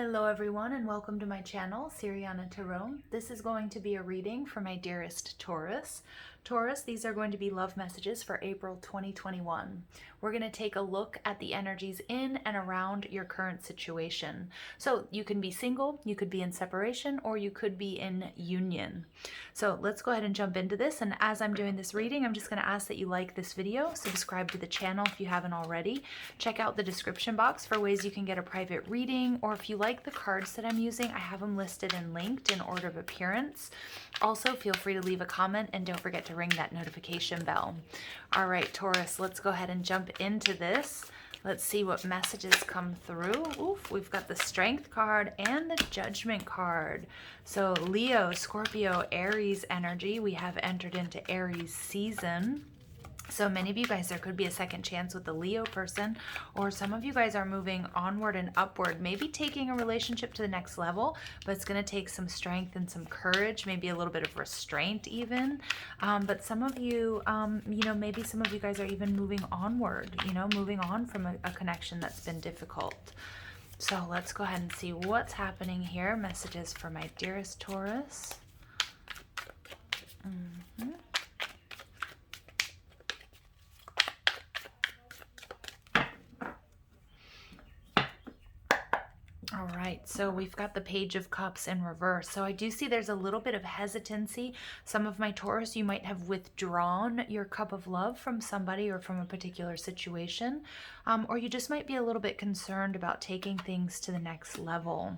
Hello everyone and welcome to my channel, Siriana Tarot. This is going to be a reading for my dearest Taurus. Taurus, these are going to be love messages for April 2021. We're going to take a look at the energies in and around your current situation. So you can be single, you could be in separation, or you could be in union. So let's go ahead and jump into this. And as I'm doing this reading, I'm just going to ask that you like this video, subscribe to the channel if you haven't already. Check out the description box for ways you can get a private reading, or if you like the cards that I'm using, I have them listed and linked in order of appearance. Also, feel free to leave a comment and don't forget to ring that notification bell. All right, Taurus, let's go ahead and jump into this. Let's see what messages come through. Oof, we've got the Strength card and the Judgment card. So Leo, Scorpio, Aries energy. We have entered into Aries season. So many of you guys, there could be a second chance with the Leo person, or some of you guys are moving onward and upward, maybe taking a relationship to the next level, but it's going to take some strength and some courage, maybe a little bit of restraint even. But some of you, maybe some of you guys are even moving onward, moving on from a connection that's been difficult. So let's go ahead and see what's happening here. Messages for my dearest Taurus. All right, so we've got the Page of Cups in reverse. So I do see there's a little bit of hesitancy. Some of my Taurus, you might have withdrawn your cup of love from somebody or from a particular situation, or you just might be a little bit concerned about taking things to the next level.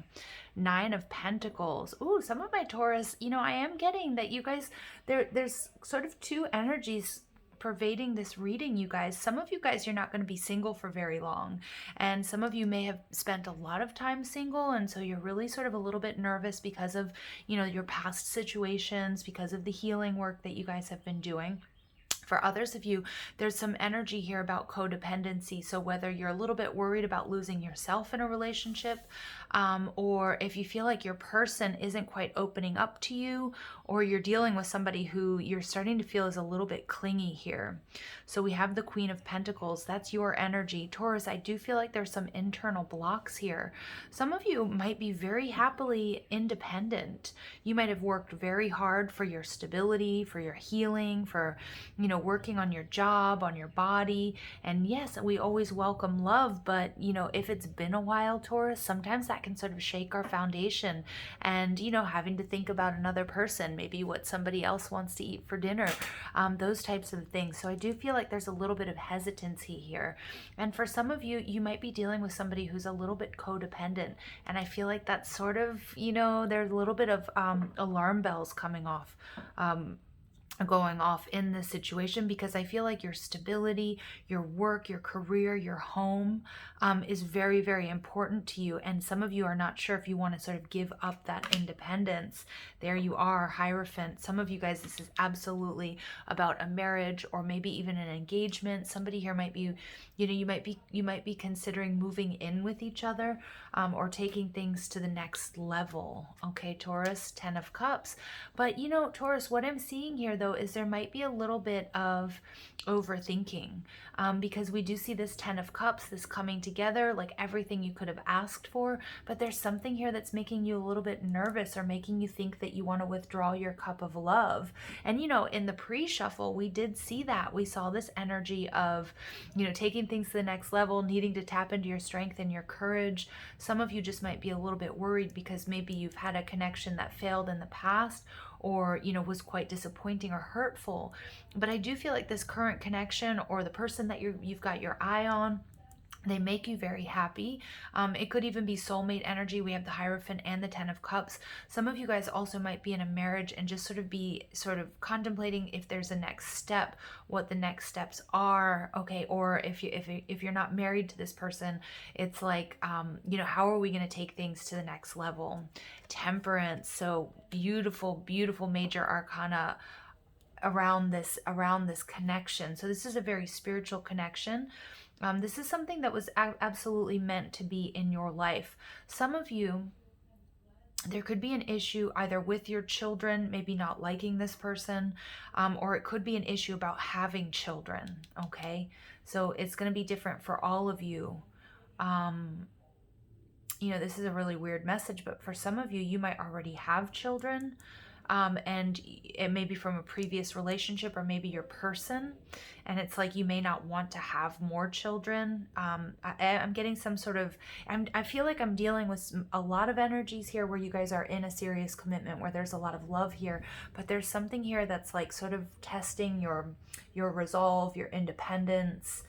Nine of Pentacles. Ooh, some of my Taurus, I am getting that you guys, there's sort of two energies pervading this reading, you guys. Some of you guys, you're not going to be single for very long, and some of you may have spent a lot of time single, and so you're really sort of a little bit nervous because of your past situations, because of the healing work that you guys have been doing. For others of you, there's some energy here about codependency. So whether you're a little bit worried about losing yourself in a relationship, or if you feel like your person isn't quite opening up to you, or you're dealing with somebody who you're starting to feel is a little bit clingy here. So we have the Queen of Pentacles. That's your energy. Taurus, I do feel like there's some internal blocks here. Some of you might be very happily independent. You might have worked very hard for your stability, for your healing, for, working on your job, on your body. And yes, we always welcome love, but if it's been a while, Taurus, sometimes that can sort of shake our foundation, and having to think about another person, maybe what somebody else wants to eat for dinner, those types of things. So I do feel like there's a little bit of hesitancy here. And for some of you, you might be dealing with somebody who's a little bit codependent, and I feel like that's sort of, there's a little bit of alarm bells coming off, going off in this situation, because I feel like your stability, your work, your career, your home is very, very important to you. And some of you are not sure if you want to sort of give up that independence. There you are, Hierophant. Some of you guys, this is absolutely about a marriage, or maybe even an engagement. Somebody here might be, you might be considering moving in with each other, or taking things to the next level. Okay, Taurus, 10 of Cups. But Taurus, what I'm seeing here though is there might be a little bit of overthinking, because we do see this 10 of Cups, this coming together, like everything you could have asked for, but there's something here that's making you a little bit nervous, or making you think that you want to withdraw your cup of love. And in the pre-shuffle, we did see that. We saw this energy of, taking things to the next level, needing to tap into your strength and your courage. Some of you just might be a little bit worried because maybe you've had a connection that failed in the past, or was quite disappointing or hurtful. But I do feel like this current connection, or the person that you've got your eye on, they make you very happy. It could even be soulmate energy. We have the Hierophant and the 10 of Cups. Some of you guys also might be in a marriage and just be contemplating if there's a next step, what the next steps are. Okay, or if you're not married to this person, it's like, how are we going to take things to the next level? Temperance. So beautiful, beautiful major arcana around this connection. So this is a very spiritual connection. This is something that was absolutely meant to be in your life. Some of you, there could be an issue either with your children, maybe not liking this person, or it could be an issue about having children, okay? So it's going to be different for all of you. this is a really weird message, but for some of you, you might already have children, and it may be from a previous relationship, or maybe your person, and it's like you may not want to have more children. I'm getting some sort of, I feel like I'm dealing with a lot of energies here where you guys are in a serious commitment, where there's a lot of love here, but there's something here that's like sort of testing your resolve, your independence.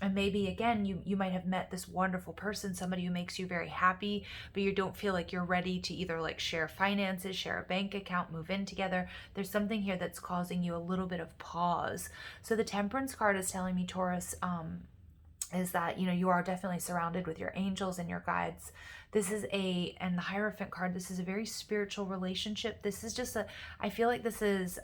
And maybe again, you might have met this wonderful person, somebody who makes you very happy, but you don't feel like you're ready to either like share finances, share a bank account, move in together. There's something here that's causing you a little bit of pause. So the Temperance card is telling me, Taurus, is that, you are definitely surrounded with your angels and your guides. This is and the Hierophant card, this is a very spiritual relationship. This is just I feel like this is,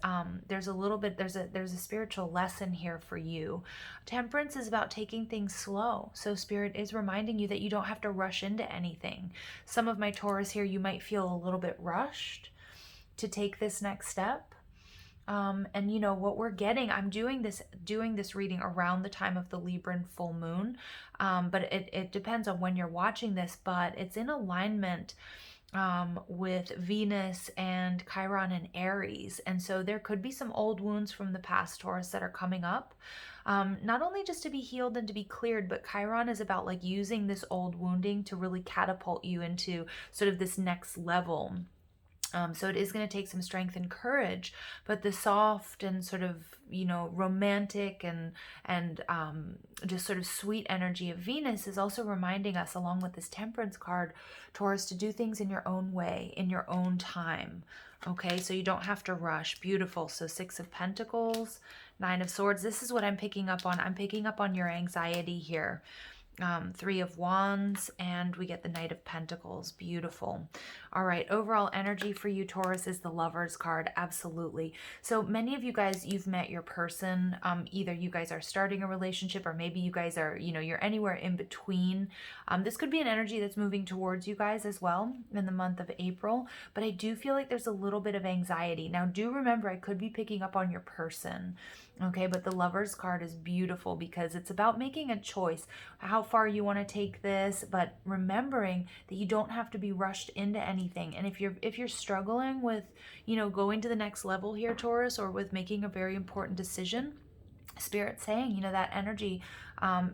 there's a spiritual lesson here for you. Temperance is about taking things slow. So Spirit is reminding you that you don't have to rush into anything. Some of my Taurus here, you might feel a little bit rushed to take this next step. And what we're getting, I'm doing this reading around the time of the Libran full moon, but it depends on when you're watching this, but it's in alignment with Venus and Chiron and Aries, and so there could be some old wounds from the past, Taurus, that are coming up, not only just to be healed and to be cleared, but Chiron is about like using this old wounding to really catapult you into sort of this next level. So it is going to take some strength and courage, but the soft and sort of, romantic and just sort of sweet energy of Venus is also reminding us, along with this Temperance card, Taurus, to do things in your own way, in your own time. Okay, so you don't have to rush. Beautiful. So 6 of Pentacles, 9 of Swords. This is what I'm picking up on. I'm picking up on your anxiety here. 3 of Wands, and we get the Knight of Pentacles. Beautiful. All right, overall energy for you, Taurus, is the Lovers card. Absolutely. So many of you guys, you've met your person. Either you guys are starting a relationship, or maybe you guys are, you're anywhere in between. This could be an energy that's moving towards you guys as well in the month of April, but I do feel like there's a little bit of anxiety. Now, do remember, I could be picking up on your person. Okay, but the Lovers card is beautiful because it's about making a choice, how far you want to take this, but remembering that you don't have to be rushed into anything. And if you're struggling with, going to the next level here, Taurus, or with making a very important decision, Spirit saying, that energy,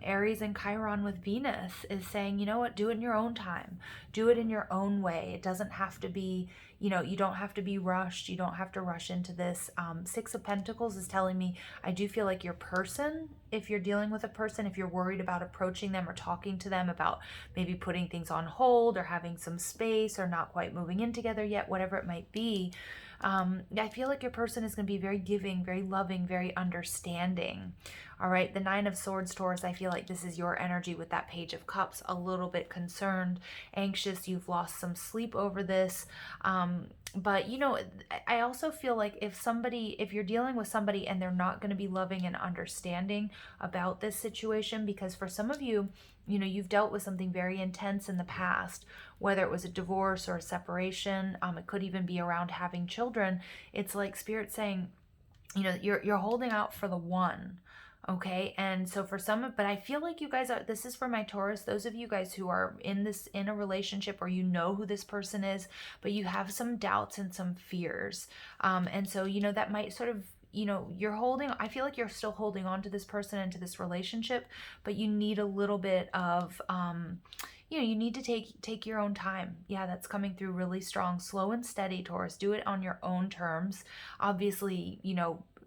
Aries and Chiron with Venus is saying, you know what, do it in your own time. Do it in your own way. It doesn't have to be, you don't have to be rushed. You don't have to rush into this. 6 of Pentacles is telling me, I do feel like your person, if you're dealing with a person, if you're worried about approaching them or talking to them about maybe putting things on hold or having some space or not quite moving in together yet, whatever it might be, I feel like your person is going to be very giving, very loving, very understanding. All right, the 9 of Swords, Taurus, I feel like this is your energy with that Page of Cups, a little bit concerned, anxious, you've lost some sleep over this. But, I also feel like if you're dealing with somebody and they're not going to be loving and understanding about this situation, because for some of you, you've dealt with something very intense in the past, whether it was a divorce or a separation, it could even be around having children. It's like Spirit saying, you're holding out for the one. Okay, and so for some, but I feel like you guys are, this is for my Taurus, those of you guys who are in a relationship, or who this person is, but you have some doubts and some fears. And so, that might sort of, I feel like you're still holding on to this person and to this relationship, but you need a little bit of, you need to take your own time. Yeah, that's coming through really strong. Slow and steady, Taurus. Do it on your own terms. Obviously,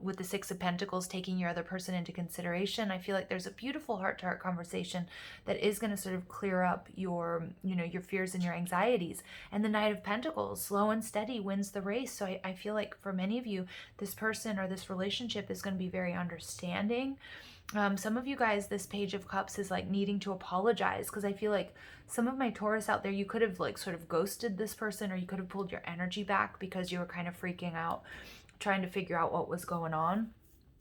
with the 6 of Pentacles, taking your other person into consideration, I feel like there's a beautiful heart-to-heart conversation that is going to sort of clear up your fears and your anxieties. And the Knight of Pentacles, slow and steady wins the race. So I feel like for many of you, this person or this relationship is going to be very understanding. Some of you guys, this Page of Cups is like needing to apologize, because I feel like some of my Taurus out there, you could have like sort of ghosted this person, or you could have pulled your energy back because you were kind of freaking out, trying to figure out what was going on.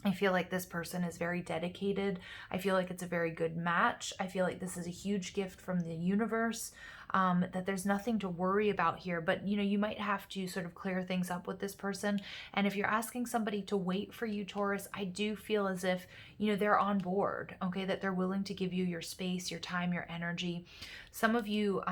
I feel like this person is very dedicated. I feel like it's a very good match. I feel like this is a huge gift from the universe, that there's nothing to worry about here. But, you might have to sort of clear things up with this person. And if you're asking somebody to wait for you, Taurus, I do feel as if, they're on board, okay, that they're willing to give you your space, your time, your energy. Some of you,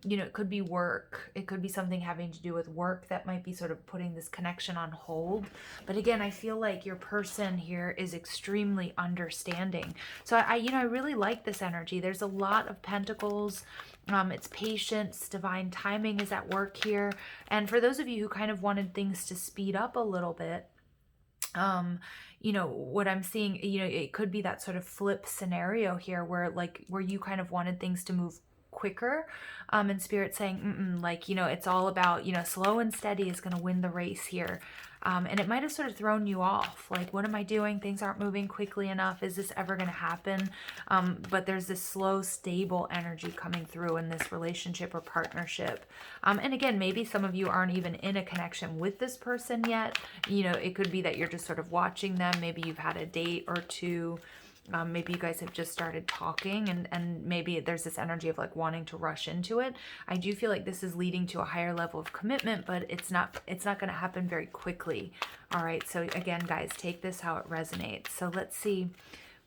you know, it could be work. It could be something having to do with work that might be sort of putting this connection on hold. But again, I feel like your person here is extremely understanding. So you know, I really like this energy. There's a lot of pentacles. It's patience, divine timing is at work here. And for those of you who kind of wanted things to speed up a little bit, you know, what I'm seeing, you know, it could be that sort of flip scenario here where you kind of wanted things to move quicker, and spirit saying, like, you know, it's all about, you know, slow and steady is going to win the race here. And it might have sort of thrown you off. Like, what am I doing? Things aren't moving quickly enough. Is this ever going to happen? But there's this slow, stable energy coming through in this relationship or partnership. And again, maybe some of you aren't even in a connection with this person yet. You know, it could be that you're just sort of watching them. Maybe you've had a date or two. Maybe you guys have just started talking, and maybe there's this energy of like wanting to rush into it. I do feel like this is leading to a higher level of commitment, but it's not going to happen very quickly. All right. So again, guys, take this how it resonates. So let's see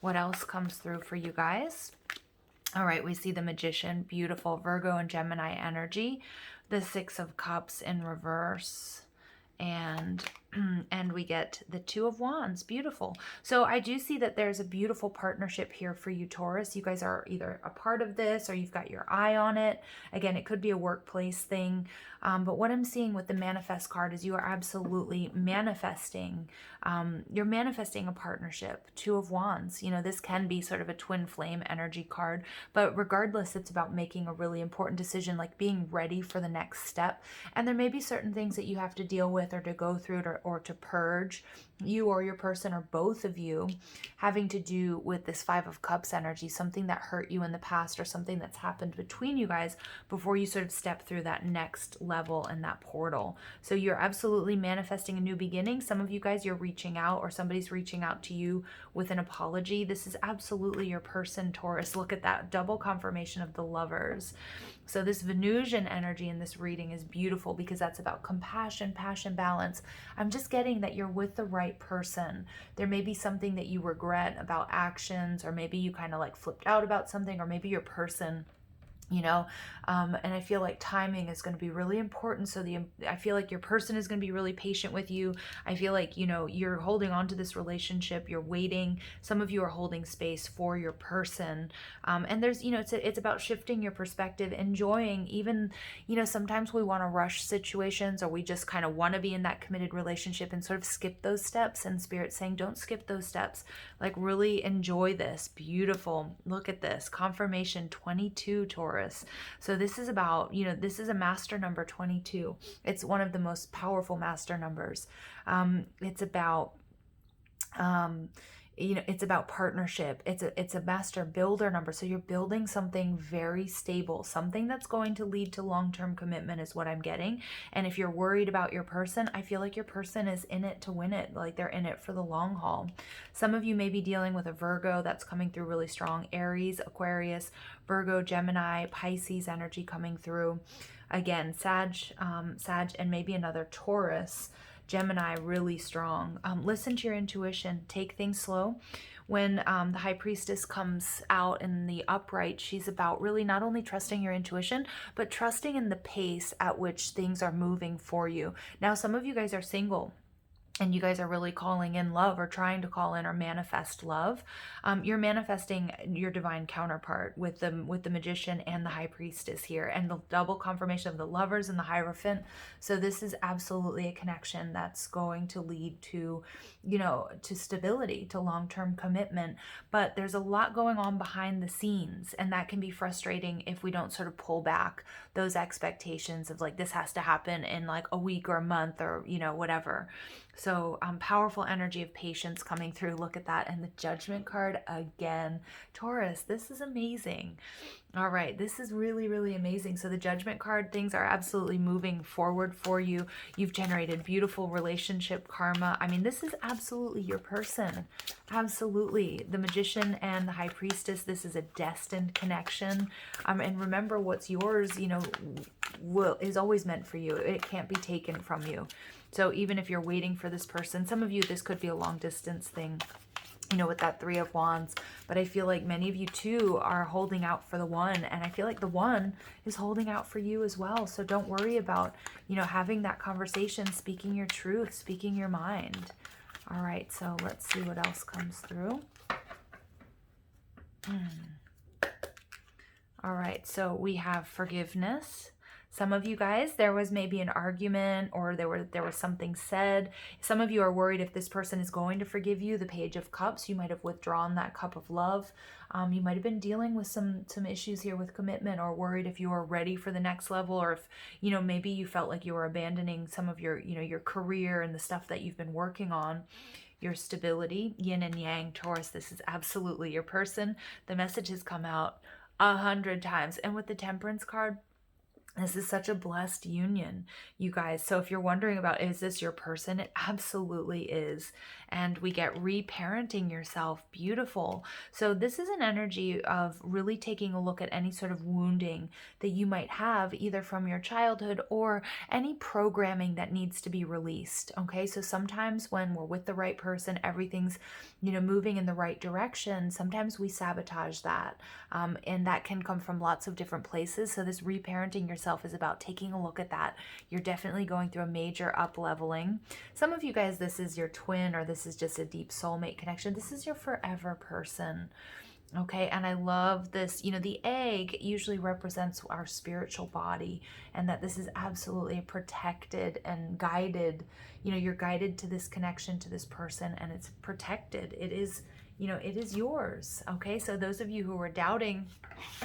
what else comes through for you guys. All right. We see the Magician, beautiful Virgo and Gemini energy, the Six of Cups in reverse, and we get the Two of Wands. Beautiful. So I do see that there's a beautiful partnership here for you, Taurus. You guys are either a part of this or you've got your eye on it. Again, it could be a workplace thing. But what I'm seeing with the manifest card is you are absolutely manifesting. You're manifesting a partnership. Two of Wands. You know, this can be sort of a twin flame energy card, but regardless, it's about making a really important decision, like being ready for the next step. And there may be certain things that you have to deal with or to go through or to purge, you or your person or both of you, having to do with this Five of Cups energy, something that hurt you in the past or something that's happened between you guys before you sort of step through that next level and that portal. So you're absolutely manifesting a new beginning. Some of you guys, you're reaching out or somebody's reaching out to you with an apology. This is absolutely your person, Taurus. Look at that double confirmation of the Lovers. So this Venusian energy in this reading is beautiful because that's about compassion, passion, balance. I'm just getting that you're with the right person. There may be something that you regret about actions, or maybe you kind of like flipped out about something, or maybe your person, you know, and I feel like timing is going to be really important. So I feel like your person is going to be really patient with you. I feel like, you know, you're holding on to this relationship, you're waiting. Some of you are holding space for your person. And there's, you know, it's about shifting your perspective, enjoying even, you know, sometimes we want to rush situations, or we just kind of want to be in that committed relationship and sort of skip those steps. And Spirit's saying, don't skip those steps. Like, really enjoy this. Beautiful. Look at this. Confirmation 22, Taurus. So this is about, you know, this is a master number 22. It's one of the most powerful master numbers. It's about, you know, it's about partnership. It's a master builder number. So you're building something very stable, something that's going to lead to long-term commitment is what I'm getting. And if you're worried about your person, I feel like your person is in it to win it. Like, they're in it for the long haul. Some of you may be dealing with a Virgo that's coming through really strong. Aries, Aquarius, Virgo, Gemini, Pisces energy coming through. Again, Sag, and maybe another Taurus. Gemini, really strong. Listen to your intuition. Take things slow. When the High Priestess comes out in the upright, she's about really not only trusting your intuition, but trusting in the pace at which things are moving for you. Now, some of you guys are single, and you guys are really calling in love, or trying to call in or manifest love. You're manifesting your divine counterpart with the Magician and the High Priestess here, and the double confirmation of the Lovers and the Hierophant. So this is absolutely a connection that's going to lead to, you know, to stability, to long-term commitment. But there's a lot going on behind the scenes, and that can be frustrating if we don't sort of pull back those expectations of like, this has to happen in like a week or a month, or, you know, whatever. So powerful energy of patience coming through. Look at that. And the Judgment card again. Taurus, this is amazing. All right, this is really, really amazing. So the Judgment card, things are absolutely moving forward for you. You've generated beautiful relationship karma. I mean, this is absolutely your person. Absolutely. The Magician and the High Priestess, this is a destined connection. And remember, what's yours, you know, is always meant for you. It can't be taken from you. So even if you're waiting for this person, some of you, this could be a long distance thing. you know, with that Three of Wands. But I feel like many of you too are holding out for the one, and I feel like the one is holding out for you as well. So don't worry about, you know, having that conversation, speaking your truth, speaking your mind. All right, so let's see what else comes through. All right, so we have forgiveness. Some of you guys, there was maybe an argument, or there was something said. Some of you are worried if this person is going to forgive you. The Page of Cups, you might have withdrawn that cup of love. You might have been dealing with some issues here with commitment, or worried if you are ready for the next level, or if, you know, maybe you felt like you were abandoning some of your, you know, your career and the stuff that you've been working on. Your stability, yin and yang, Taurus, this is absolutely your person. The message has come out 100 times. And with the Temperance card, this is such a blessed union, you guys. So if you're wondering about, is this your person? It absolutely is. And we get reparenting yourself. Beautiful. So this is an energy of really taking a look at any sort of wounding that you might have, either from your childhood or any programming that needs to be released. Okay, so sometimes when we're with the right person, everything's, you know, moving in the right direction. Sometimes we sabotage that. And that can come from lots of different places. So this reparenting yourself is about taking a look at that. You're definitely going through a major up-leveling. Some of you guys, this is your twin, or this is just a deep soulmate connection. This is your forever person. Okay, and I love this. You know, the egg usually represents our spiritual body, and that this is absolutely protected and guided. You know, you're guided to this connection, to this person, and it's protected. It is, you know, it is yours. Okay, so those of you who were doubting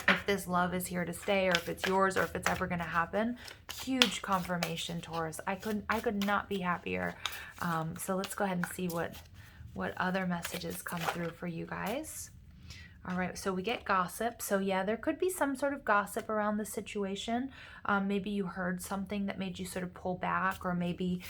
if this love is here to stay, or if it's yours, or if it's ever going to happen, huge confirmation, Taurus. I could not be happier. So let's go ahead and see what other messages come through for you guys. All right, so we get gossip. So yeah, there could be some sort of gossip around the situation. Maybe you heard something that made you sort of pull back, or maybe,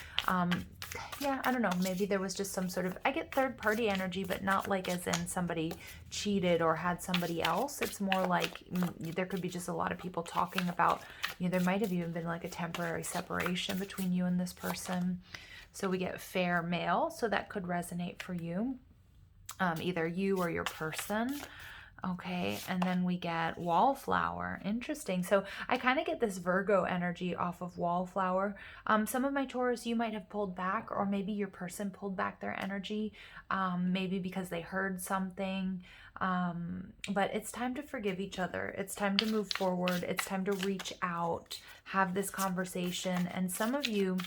yeah, I don't know. Maybe there was just some sort of, I get third party energy, but not like as in somebody cheated or had somebody else. It's more like there could be just a lot of people talking about, you know, there might have even been like a temporary separation between you and this person. So we get fair male, so that could resonate for you. Either you or your person. Okay, and then we get wallflower. Interesting. So I kind of get this Virgo energy off of wallflower. Some of my Taurus, you might have pulled back, or maybe your person pulled back their energy, maybe because they heard something. But it's time to forgive each other. It's time to move forward. It's time to reach out, have this conversation. And some of you,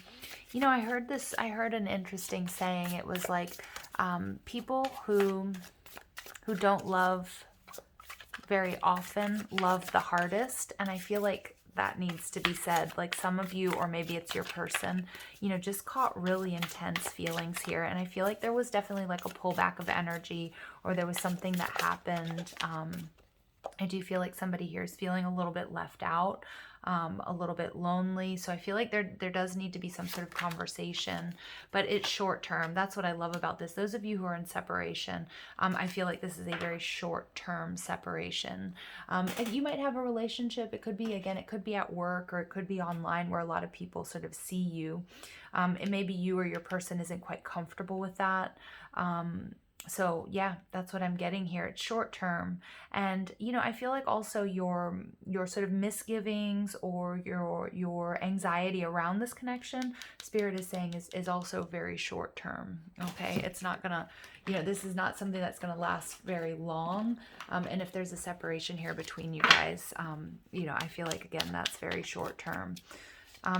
you know, I heard an interesting saying. It was like, people who don't love very often love the hardest. And I feel like that needs to be said. Like some of you, or maybe it's your person, you know, just caught really intense feelings here. And I feel like there was definitely like a pullback of energy, or there was something that happened. I do feel like somebody here is feeling a little bit left out, a little bit lonely. So I feel like there does need to be some sort of conversation, but it's short term. That's what I love about this. Those of you who are in separation, I feel like this is a very short term separation. You might have a relationship. It could be, again, it could be at work, or it could be online where a lot of people sort of see you. And maybe you or your person isn't quite comfortable with that. So yeah, that's what I'm getting here. It's short term. And, you know, I feel like also your sort of misgivings, or your anxiety around this connection, Spirit is saying is also very short term. Okay. It's not gonna, you know, this is not something that's gonna last very long. And if there's a separation here between you guys, you know, I feel like, again, that's very short term.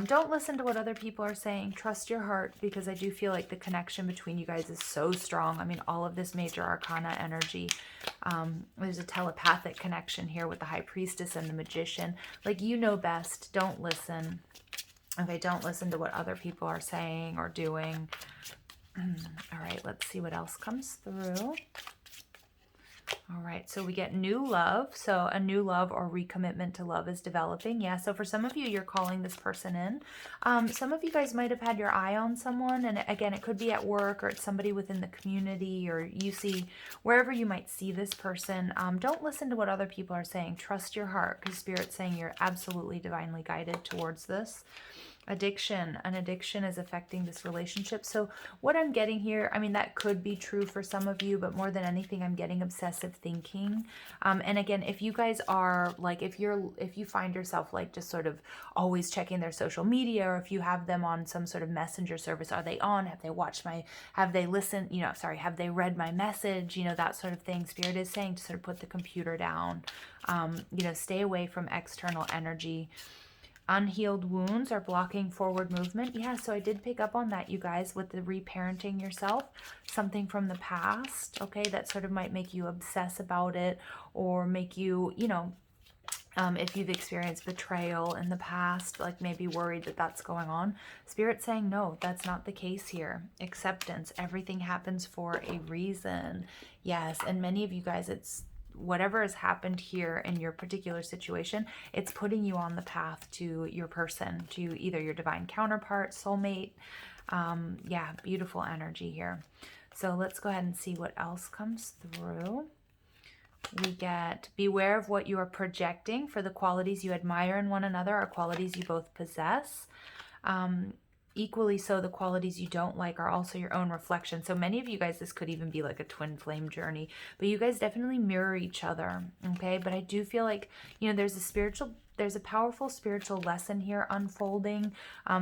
Don't listen to what other people are saying. Trust your heart, because I do feel like the connection between you guys is so strong. I mean, all of this major arcana energy. There's a telepathic connection here with the High Priestess and the Magician. Like, you know best. Don't listen. Okay, don't listen to what other people are saying or doing. All right, let's see what else comes through. All right, so we get new love. So a new love or recommitment to love is developing. Yeah, so for some of you, you're calling this person in. Some of you guys might have had your eye on someone. And again, it could be at work or it's somebody within the community, or you see wherever you might see this person. Don't listen to what other people are saying. Trust your heart, because Spirit's saying you're absolutely divinely guided towards this. Addiction. An addiction is affecting this relationship. So what I'm getting here, I mean, that could be true for some of you, but more than anything, I'm getting obsessive thinking. And again, if you guys are like, if you find yourself like just sort of always checking their social media, or if you have them on some sort of messenger service, are they on? Have they watched have they listened, have they read my message? That sort of thing. Spirit is saying to sort of put the computer down, stay away from external energy. Unhealed wounds are blocking forward movement. Yeah, so I did pick up on that, you guys, with the reparenting yourself. Something from the past, okay, that sort of might make you obsess about it, or make you, if you've experienced betrayal in the past, like maybe worried that that's going on. Spirit's saying, no, that's not the case here. Acceptance. Everything happens for a reason. Yes, and many of you guys, it's whatever has happened here in your particular situation, it's putting you on the path to your person, to either your divine counterpart, soulmate. Yeah, beautiful energy here. So let's go ahead and see what else comes through. We get, beware of what you are projecting, for the qualities you admire in one another are qualities you both possess. Equally so, the qualities you don't like are also your own reflection. So many of you guys, this could even be like a twin flame journey, but you guys definitely mirror each other, okay? But I do feel like, there's a powerful spiritual lesson here unfolding.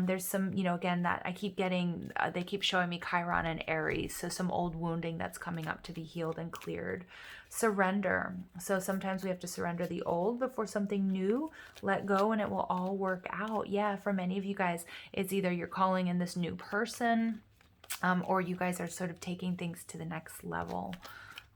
There's some, again, that I keep getting, they keep showing me Chiron and Aries. So some old wounding that's coming up to be healed and cleared. Surrender. So sometimes we have to surrender the old before something new. Let go and it will all work out. Yeah, for many of you guys, it's either you're calling in this new person, or you guys are sort of taking things to the next level.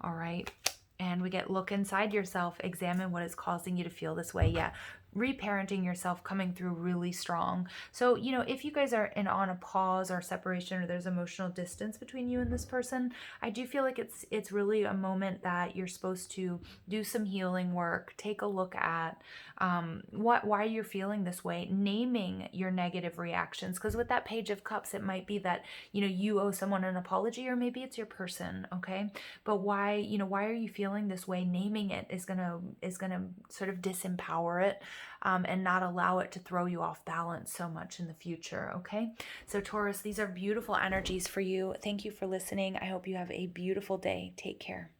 All right. And we get, look inside yourself, examine what is causing you to feel this way. Yeah, reparenting yourself, coming through really strong. So, if you guys are on a pause or separation, or there's emotional distance between you and this person, I do feel like it's really a moment that you're supposed to do some healing work, take a look at why you're feeling this way, naming your negative reactions. Because with that Page of Cups, it might be that, you owe someone an apology, or maybe it's your person, okay? But why are you feeling this way? Naming it is gonna sort of disempower it, and not allow it to throw you off balance so much in the future, okay? So Taurus, these are beautiful energies for you. Thank you for listening. I hope you have a beautiful day. Take care.